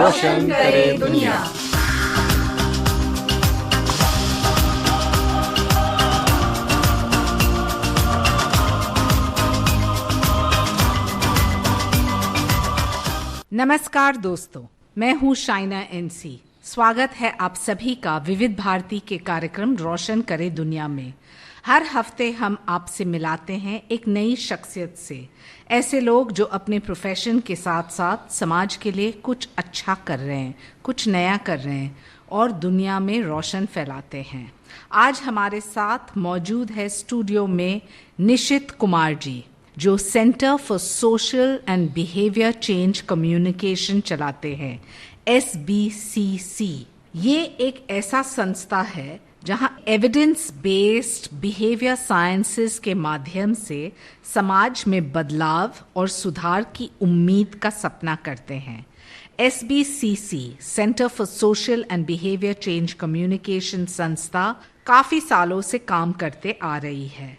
रोशन करे दुनिया। नमस्कार दोस्तों, मैं हूँ शाइना एनसी। स्वागत है आप सभी का विविध भारती के कार्यक्रम रोशन करे दुनिया में। हर हफ्ते हम आपसे मिलाते हैं एक नई शख्सियत से, ऐसे लोग जो अपने प्रोफेशन के साथ साथ समाज के लिए कुछ अच्छा कर रहे हैं, कुछ नया कर रहे हैं और दुनिया में रोशन फैलाते हैं। आज हमारे साथ मौजूद है स्टूडियो में निशित कुमार जी, जो centre for social and behaviour change communication चलाते हैं, SBCC। ये एक ऐसा संस्था है जहां एविडेंस बेस्ड बिहेवियर साइंसेस के माध्यम से समाज में बदलाव और सुधार की उम्मीद का सपना करते हैं। SBCC centre for social and behaviour change communication संस्था काफी सालों से काम करते आ रही है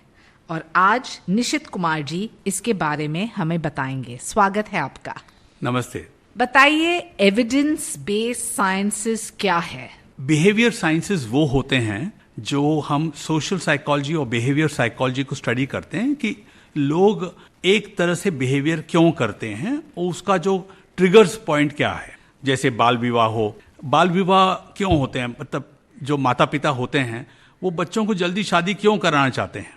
और आज निशित कुमार जी इसके बारे में हमें बताएंगे। स्वागत है आपका। नमस्ते। बताइए, एविडेंस बेस्ड साइंसेस क्या है? बिहेवियर साइंसेस वो होते हैं जो हम सोशल साइकोलॉजी और बिहेवियर साइकोलॉजी को स्टडी करते हैं कि लोग एक तरह से बिहेवियर क्यों करते हैं और उसका जो ट्रिगर्स पॉइंट क्या है। जैसे बाल विवाह हो, बाल विवाह क्यों होते हैं, मतलब जो माता पिता होते हैं वो बच्चों को जल्दी शादी क्यों कराना चाहते हैं,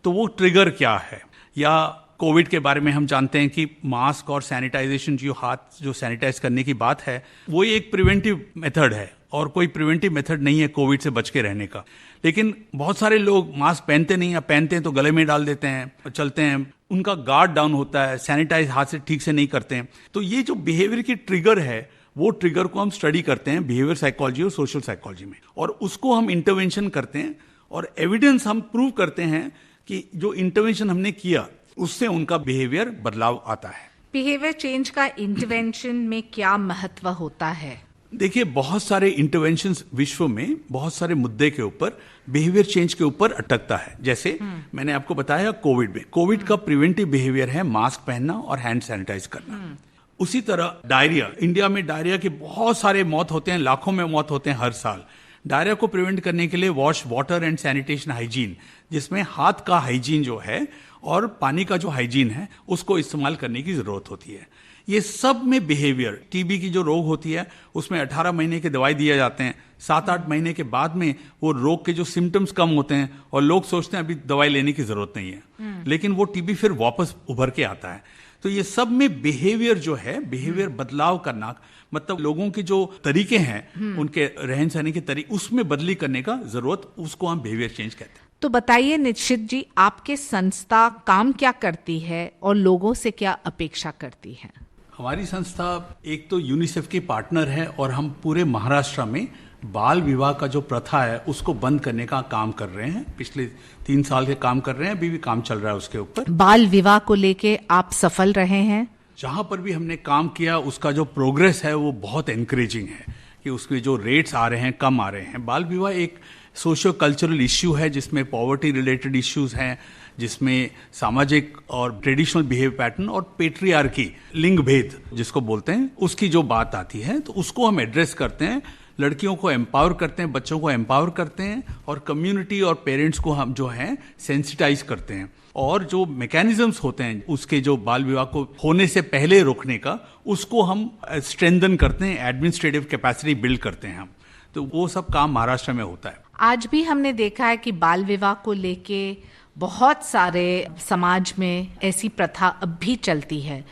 तो वो ट्रिगर क्या है। या कोविड के बारे में हम जानते हैं कि मास्क और सैनिटाइजेशन, जो हाथ जो सैनिटाइज करने की बात है, वो एक प्रिवेंटिव मेथड है और कोई प्रिवेंटिव मेथड नहीं है कोविड से बच के रहने का। लेकिन बहुत सारे लोग मास्क पहनते नहीं, या पहनते हैं तो गले में डाल देते हैं, चलते हैं, उनका गार्ड डाउन होता है, सैनिटाइज हाथ से ठीक से नहीं करते हैं। तो ये जो बिहेवियर की ट्रिगर है, वो ट्रिगर को हम स्टडी करते हैं बिहेवियर साइकोलॉजी और सोशल साइकोलॉजी में, और उसको हम इंटरवेंशन करते हैं और एविडेंस हम प्रूव करते हैं कि जो इंटरवेंशन हमने किया उससे उनका बिहेवियर बदलाव आता है। बिहेवियर चेंज का इंटरवेंशन में क्या महत्व होता है? देखिए, बहुत सारे इंटरवेंशंस विश्व में बहुत सारे मुद्दे के ऊपर बिहेवियर चेंज के ऊपर अटकता है। जैसे मैंने आपको बताया कोविड में, कोविड का प्रिवेंटिव बिहेवियर है मास्क पहनना और हैंड सैनिटाइज करना। उसी तरह डायरिया, इंडिया में डायरिया के बहुत सारे मौत होते हैं, लाखों में मौत होते हैं हर साल। डायरिया को प्रिवेंट करने के लिए wash water and sanitation hygiene, जिसमें हाथ का हाइजीन जो है और पानी का जो हाइजीन है, उसको इस्तेमाल करने की जरूरत होती है। ये सब में बिहेवियर, टीबी की जो रोग होती है उसमें 18 महीने के दवाई दिए जाते हैं, 7-8 महीने के बाद में वो रोग के जो सिम्टम्स कम होते हैं और लोग सोचते हैं अभी दवाई लेने की जरूरत नहीं है, लेकिन वो टीबी फिर वापस उभर के आता है। तो ये सब में बिहेवियर जो है, बिहेवियर बदलाव करना, मतलब लोगों के जो तरीके हैं, उनके रहन सहन के तरीके, उसमें बदली करने का जरूरत, उसको हम बिहेवियर चेंज कहते हैं। तो बताइए निशित जी, आपके संस्था काम क्या करती है और लोगों से क्या अपेक्षा करती है? हमारी संस्था एक तो यूनिसेफ की पार्टनर है और हम पूरे महाराष्ट्र में बाल विवाह का जो प्रथा है उसको बंद करने का काम कर रहे हैं। पिछले 3 साल के काम कर रहे हैं, अभी भी काम चल रहा है उसके ऊपर। बाल विवाह को लेके आप सफल रहे हैं? जहां पर भी हमने काम किया उसका जो प्रोग्रेस है वो बहुत एनकरेजिंग है कि उसके जो रेट्स आ रहे हैं कम आ रहे हैं। बाल विवाह एक सोशियो कल्चरल इश्यू है जिसमें पॉवर्टी रिलेटेड इश्यूज हैं, जिसमें सामाजिक और ट्रेडिशनल बिहेवियर पैटर्न और पेट्रियार्की, लिंग भेद जिसको बोलते हैं, उसकी जो बात आती है, तो उसको हम एड्रेस करते हैं। लड़कियों को एम्पावर करते हैं, बच्चों को एम्पावर करते हैं और कम्युनिटी और पेरेंट्स को हम जो है सेंसिटाइज करते हैं। और जो मैकेनिज्म्स होते हैं उसके जो बाल विवाह को होने से पहले रोकने का, उसको हम स्ट्रेंथन करते हैं, एडमिनिस्ट्रेटिव कैपेसिटी बिल्ड करते हैं हम। तो वो सब काम महाराष्ट्र में होता है। आज भी हमने देखा है कि बाल विवाह को लेके बहुत सारे समाज में ऐसी प्रथा अब भी चलती है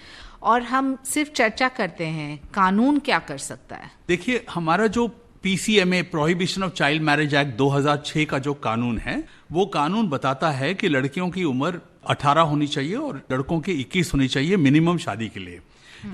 और हम सिर्फ चर्चा करते हैं। कानून क्या कर सकता है? देखिए, हमारा जो PCMA prohibition of child marriage act 2006 का जो कानून है, वो कानून बताता है कि लड़कियों की उम्र 18 होनी चाहिए और लड़कों की 21 होनी चाहिए मिनिमम शादी के लिए।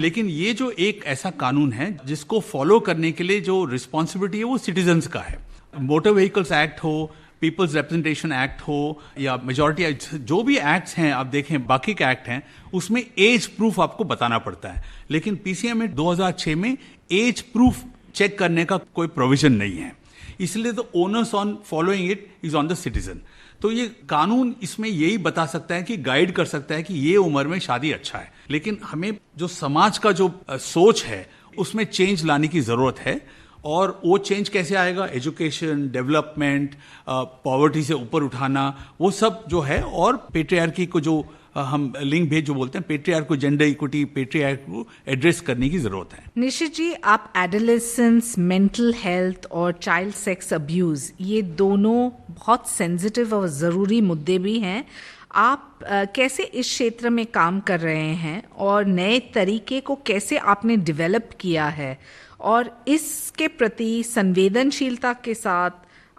लेकिन ये जो एक ऐसा कानून है जिसको फॉलो करने के लिए जो रिस्पॉन्सिबिलिटी है वो सिटीजन्स का है। मोटर व्हीकल्स एक्ट हो, पीपल्स रिप्रेजेंटेशन एक्ट हो या मेजॉरिटी एक्ट, जो भी एक्ट्स हैं आप देखें, बाकी के एक्ट हैं, उसमें एज प्रूफ आपको बताना पड़ता है। लेकिन PCMA 2006 में एज प्रूफ चेक करने का कोई प्रोविजन नहीं है, इसलिए तो owners on following it is on the citizen. तो ये कानून इसमें यही बता सकता है कि गाइड कर सकता है कि ये उम्र में शादी अच्छा है, लेकिन हमें जो समाज का जो सोच है उसमें चेंज लाने की ज़रूरत है। और वो चेंज कैसे आएगा? एजुकेशन, डेवलपमेंट, पॉवर्टी से ऊपर उठाना, वो सब जो है, और पेट्रियार्की को जो हम लिंग भेद जो बोलते हैं, पेट्रियार्क को, जेंडर इक्विटी, पेट्रियार्क को एड्रेस करने की जरूरत है। निशित जी, आप एडोलेसेंस, मेंटल हेल्थ और चाइल्ड सेक्स अब्यूज, ये दोनों बहुत सेंसिटिव और ज़रूरी मुद्दे भी हैं। आप कैसे इस क्षेत्र में काम कर रहे हैं और नए तरीके को कैसे आपने डेवलप किया है, और इसके प्रति संवेदनशीलता के साथ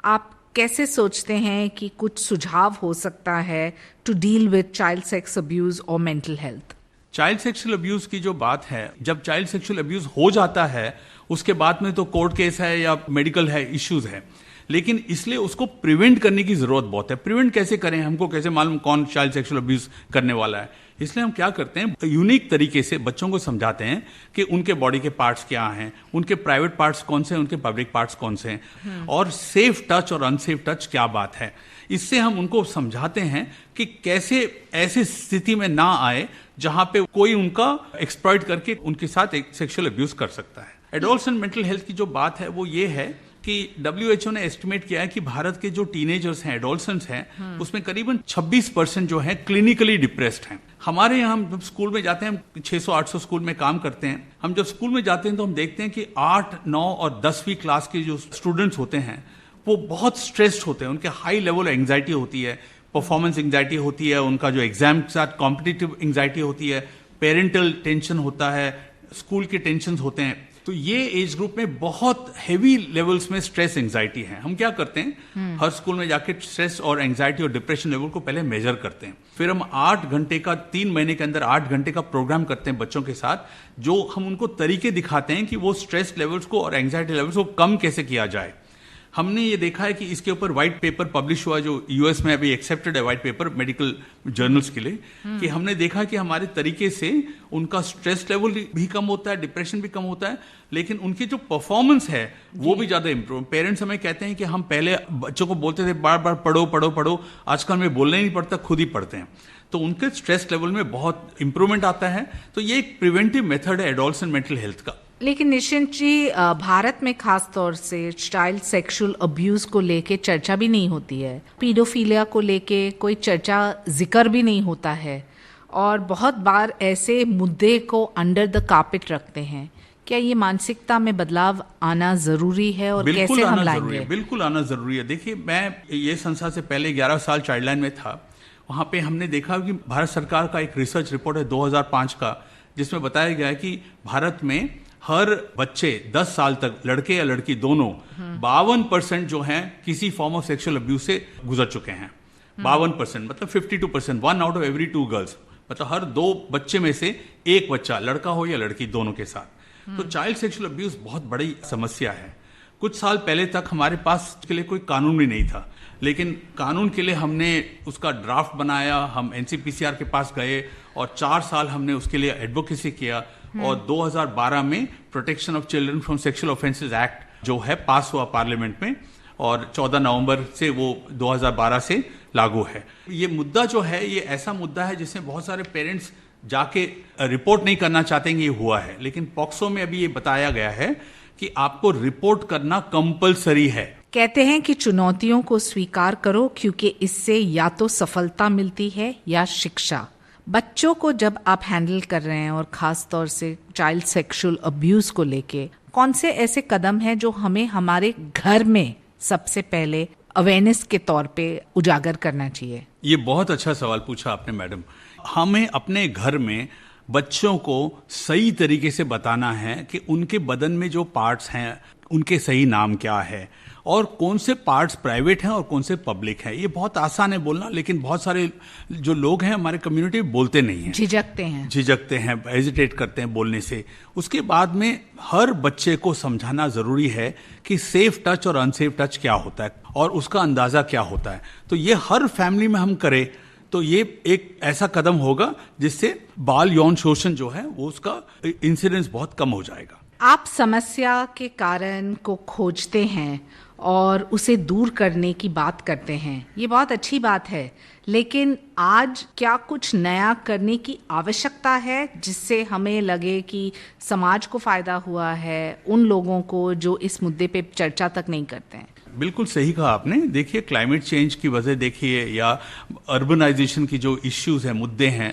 आप कैसे सोचते हैं कि कुछ सुझाव हो सकता है to deal with child sex abuse और mental health? Child sexual abuse की जो बात है, जब चाइल्ड सेक्सुअल अब्यूज हो जाता है उसके बाद में तो कोर्ट केस है या मेडिकल है, इश्यूज है, लेकिन इसलिए उसको प्रिवेंट करने की जरूरत बहुत है। प्रिवेंट कैसे करें? हमको कैसे मालूम कौन चाइल्ड सेक्सुअल अब्यूज करने वाला है? इसलिए हम क्या करते हैं, यूनिक तरीके से बच्चों को समझाते हैं कि उनके बॉडी के पार्ट्स क्या हैं, उनके प्राइवेट पार्ट्स कौन से हैं, उनके पब्लिक पार्ट्स कौन से हैं, और सेफ टच और अनसेफ टच क्या बात है। इससे हम उनको समझाते हैं कि कैसे ऐसी स्थिति में ना आए जहां पे कोई उनका एक्सप्लॉइट करके उनके साथ एक सेक्सुअल अब्यूज कर सकता है। एडोल्सेंट मेंटल हेल्थ की जो बात है वो ये है कि WHO ने एस्टिमेट किया है कि भारत के जो टीनेजर्स हैं, एडोल्सेंट्स हैं, उसमें करीबन 26% जो है क्लिनिकली डिप्रेस्ड हैं। हमारे यहाँ हम जब स्कूल में जाते हैं, 600-800 स्कूल में काम करते हैं, हम जब स्कूल में जाते हैं तो हम देखते हैं कि 8, 9 और 10वीं क्लास के जो स्टूडेंट्स होते हैं वो बहुत स्ट्रेस्ड होते हैं, उनके हाई लेवल एंग्जाइटी होती है, परफॉर्मेंस एंग्जाइटी होती है, उनका जो एग्जाम के साथ कॉम्पिटिटिव एंग्जाइटी होती है, पेरेंटल टेंशन होता है, स्कूल के टेंशन होते हैं। तो ये एज ग्रुप में बहुत हेवी लेवल्स में स्ट्रेस एंग्जाइटी है। हम क्या करते हैं, हर स्कूल में जाके स्ट्रेस और एंग्जाइटी और डिप्रेशन लेवल को पहले मेजर करते हैं, फिर हम 8 घंटे का, 3 महीने के अंदर 8 घंटे का प्रोग्राम करते हैं बच्चों के साथ, जो हम उनको तरीके दिखाते हैं कि वो स्ट्रेस लेवल्स को और एंग्जाइटी लेवल्स को कम कैसे किया जाए। हमने ये देखा है कि इसके ऊपर व्हाइट पेपर पब्लिश हुआ, जो यूएस में अभी एक्सेप्टेड है व्हाइट पेपर मेडिकल जर्नल्स के लिए, कि हमने देखा कि हमारे तरीके से उनका स्ट्रेस लेवल भी कम होता है, डिप्रेशन भी कम होता है, लेकिन उनकी जो परफॉर्मेंस है वो भी ज्यादा इंप्रूव। पेरेंट्स हमें कहते हैं कि हम पहले बच्चों को बोलते थे बार बार पढ़ो पढ़ो पढ़ो, आजकल हमें बोलना ही नहीं पड़ता, खुद ही पढ़ते हैं, तो उनके स्ट्रेस लेवल में बहुत इंप्रूवमेंट आता है। तो ये एक प्रिवेंटिव मेथड है एडोल्सेंट मेंटल हेल्थ का। लेकिन निशित जी, भारत में खास तौर से चाइल्ड सेक्सुअल अब्यूज को लेके चर्चा भी नहीं होती है, पीडोफिलिया को लेके कोई चर्चा जिक्र भी नहीं होता है, और बहुत बार ऐसे मुद्दे को अंडर द कार्पेट रखते हैं। क्या ये मानसिकता में बदलाव आना जरूरी है और कैसे हम लाएंगे? बिल्कुल आना जरूरी है। देखिए, मैं ये संस्था से पहले 11 साल चाइल्डलाइन में था, वहाँ पे हमने देखा कि भारत सरकार का एक रिसर्च रिपोर्ट है 2005 का, जिसमें बताया गया है कि भारत में हर बच्चे 10 साल तक, लड़के या लड़की दोनों, 52% जो हैं किसी फॉर्म ऑफ सेक्सुअल अब्यूज से गुजर चुके हैं। 52% मतलब 52%, 1 आउट ऑफ एवरी 2 गर्ल्स, मतलब हर 2 बच्चे में से एक बच्चा, लड़का हो या लड़की, दोनों के साथ। तो चाइल्ड सेक्सुअल अब्यूज बहुत बड़ी समस्या है। कुछ साल पहले तक हमारे पास इसके लिए कोई कानून भी नहीं था, लेकिन कानून के लिए हमने उसका ड्राफ्ट बनाया, हम NCPCR के पास गए और 4 साल हमने उसके लिए एडवोकेसी किया, और 2012 में protection of children from sexual offences act जो है पास हुआ पार्लियामेंट में, और 14 नवंबर से वो 2012 से लागू है। ये मुद्दा जो है, ये ऐसा मुद्दा है जिसमें बहुत सारे पेरेंट्स जाके रिपोर्ट नहीं करना चाहते हैं ये हुआ है, लेकिन पॉक्सो में अभी ये बताया गया है कि आपको रिपोर्ट करना कंपलसरी है। कहते हैं कि चुनौतियों को स्वीकार करो, क्योंकि इससे या तो सफलता मिलती है या शिक्षा। बच्चों को जब आप हैंडल कर रहे हैं, और खास तौर से चाइल्ड सेक्सुअल अब्यूज को लेके, कौन से ऐसे कदम हैं जो हमें हमारे घर में सबसे पहले अवेयरनेस के तौर पे उजागर करना चाहिए? ये बहुत अच्छा सवाल पूछा आपने मैडम। हमें अपने घर में बच्चों को सही तरीके से बताना है कि उनके बदन में जो पार्ट्स हैं उनके सही नाम क्या है, और कौन से पार्ट्स प्राइवेट हैं और कौन से पब्लिक हैं। ये बहुत आसान है बोलना, लेकिन बहुत सारे जो लोग हैं हमारे कम्युनिटी में बोलते नहीं हैं, झिझकते हैं, हेजिटेट करते हैं बोलने से। उसके बाद में हर बच्चे को समझाना जरूरी है कि सेफ टच और अनसेफ टच क्या होता है और उसका अंदाजा क्या होता है। तो ये हर फैमिली में हम करें तो ये एक ऐसा कदम होगा जिससे बाल यौन शोषण जो है वो उसका इंसिडेंस बहुत कम हो जाएगा। आप समस्या के कारण को खोजते हैं और उसे दूर करने की बात करते हैं। ये बहुत अच्छी बात है, लेकिन आज क्या कुछ नया करने की आवश्यकता है जिससे हमें लगे कि समाज को फायदा हुआ है, उन लोगों को जो इस मुद्दे पे चर्चा तक नहीं करते हैं? बिल्कुल सही कहा आपने। देखिए, क्लाइमेट चेंज की वजह देखिए, या अर्बनाइजेशन की जो इश्यूज हैं, मुद्दे हैं,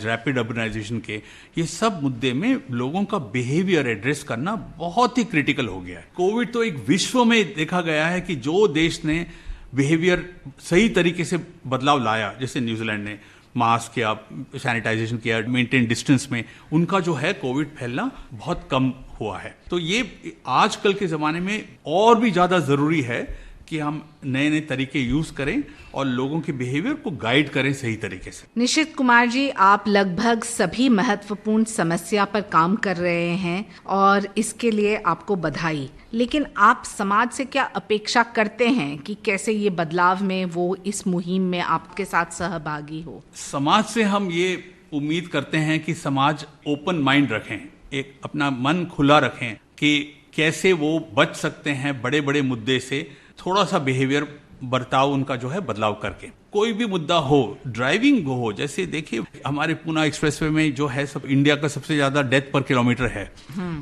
रैपिड अर्बनाइजेशन के, ये सब मुद्दे में लोगों का बिहेवियर एड्रेस करना बहुत ही क्रिटिकल हो गया है। कोविड तो एक विश्व में देखा गया है कि जो देश ने बिहेवियर सही तरीके से बदलाव लाया, जैसे न्यूजीलैंड ने मास्क किया, सैनिटाइजेशन किया, मेंटेन डिस्टेंस में, उनका जो है कोविड फैलना बहुत कम हुआ है। तो ये आजकल के ज़माने में और भी ज़्यादा ज़रूरी है कि हम नए नए तरीके यूज़ करें और लोगों के बिहेवियर को गाइड करें सही तरीके से। निशित कुमार जी, आप लगभग सभी महत्वपूर्ण समस्या पर काम कर रहे हैं और इसके लिए आपको बधाई। लेकिन आप समाज से क्या अपेक्षा करते हैं कि कैसे ये बदलाव में वो इस मुहिम में आपके साथ सहभागी हो? समाज से हम ये उम्मीद करते हैं कि समाज ओपन माइंड रखें, एक अपना मन खुला रखें कि कैसे वो बच सकते हैं बड़े बड़े मुद्दे से, थोड़ा सा बिहेवियर बर्ताव उनका जो है बदलाव करके। कोई भी मुद्दा हो, ड्राइविंग हो, जैसे देखिए हमारे पूना एक्सप्रेसवे में जो है सब इंडिया का सबसे ज्यादा डेथ पर किलोमीटर है।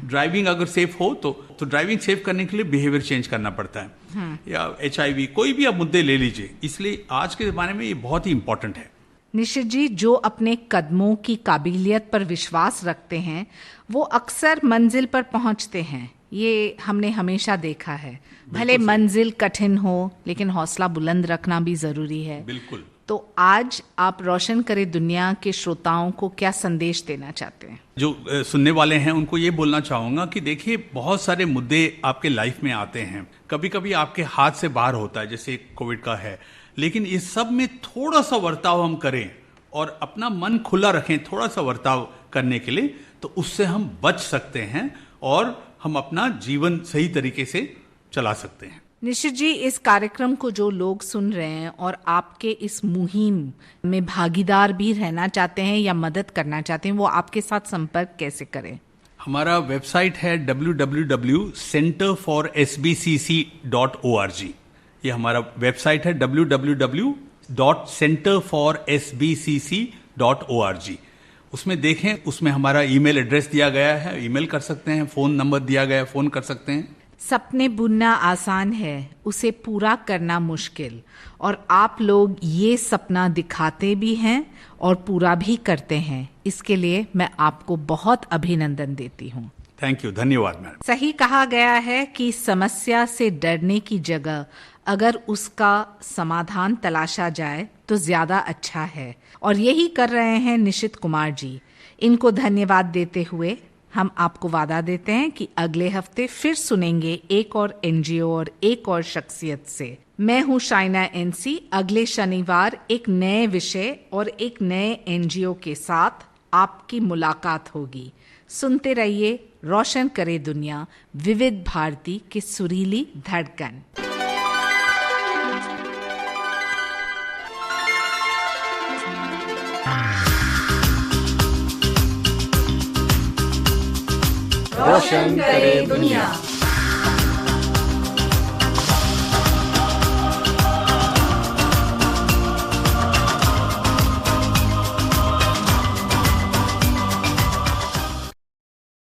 ड्राइविंग अगर सेफ हो तो ड्राइविंग सेफ करने के लिए बिहेवियर चेंज करना पड़ता है। या HIV, कोई भी आप मुद्दे ले लीजिए। इसलिए आज के जमाने में ये बहुत ही इंपॉर्टेंट है। निशित जी, जो अपने कदमों की काबिलियत पर विश्वास रखते हैं वो अक्सर मंजिल पर पहुंचते हैं। ये हमने हमेशा देखा है। भले मंजिल कठिन हो, लेकिन हौसला बुलंद रखना भी जरूरी है। बिल्कुल। तो आज आप रोशन करे दुनिया के श्रोताओं को क्या संदेश देना चाहते हैं? जो सुनने वाले हैं उनको ये बोलना चाहूंगा कि देखिए, बहुत सारे मुद्दे आपके लाइफ में आते हैं, कभी कभी आपके हाथ से बाहर होता है, जैसे कोविड का है। लेकिन इस सब में थोड़ा सा बर्ताव हम करें और अपना मन खुला रखें थोड़ा सा बर्ताव करने के लिए, तो उससे हम बच सकते हैं और हम अपना जीवन सही तरीके से चला सकते हैं। निशित जी, इस कार्यक्रम को जो लोग सुन रहे हैं और आपके इस मुहिम में भागीदार भी रहना चाहते हैं या मदद करना चाहते हैं, वो आपके साथ संपर्क कैसे करें? हमारा वेबसाइट है www.centerforsbcc.org। ये हमारा वेबसाइट है www.centerforsbcc.org। उसमें देखें, उसमें हमारा ईमेल एड्रेस दिया गया है, ईमेल कर सकते हैं, फोन नंबर दिया गया है, फोन कर सकते हैं। सपने बुनना आसान है, उसे पूरा करना मुश्किल, और आप लोग ये सपना दिखाते भी हैं और पूरा भी करते हैं। इसके लिए मैं आपको बहुत अभिनंदन देती हूँ। थैंक यू, धन्यवाद मैडम। सही कहा गया है कि समस्या से डरने की जगह अगर उसका समाधान तलाशा जाए तो ज्यादा अच्छा है, और यही कर रहे हैं निशित कुमार जी। इनको धन्यवाद देते हुए हम आपको वादा देते हैं कि अगले हफ्ते फिर सुनेंगे एक और NGO और एक और शख्सियत से। मैं हूं शाइना NC। अगले शनिवार एक नए विषय और एक नए NGO के साथ आपकी मुलाकात होगी। सुनते रहिए रोशन करे दुनिया, विविध भारती की सुरीली धड़कन। रोशन करे दुनिया।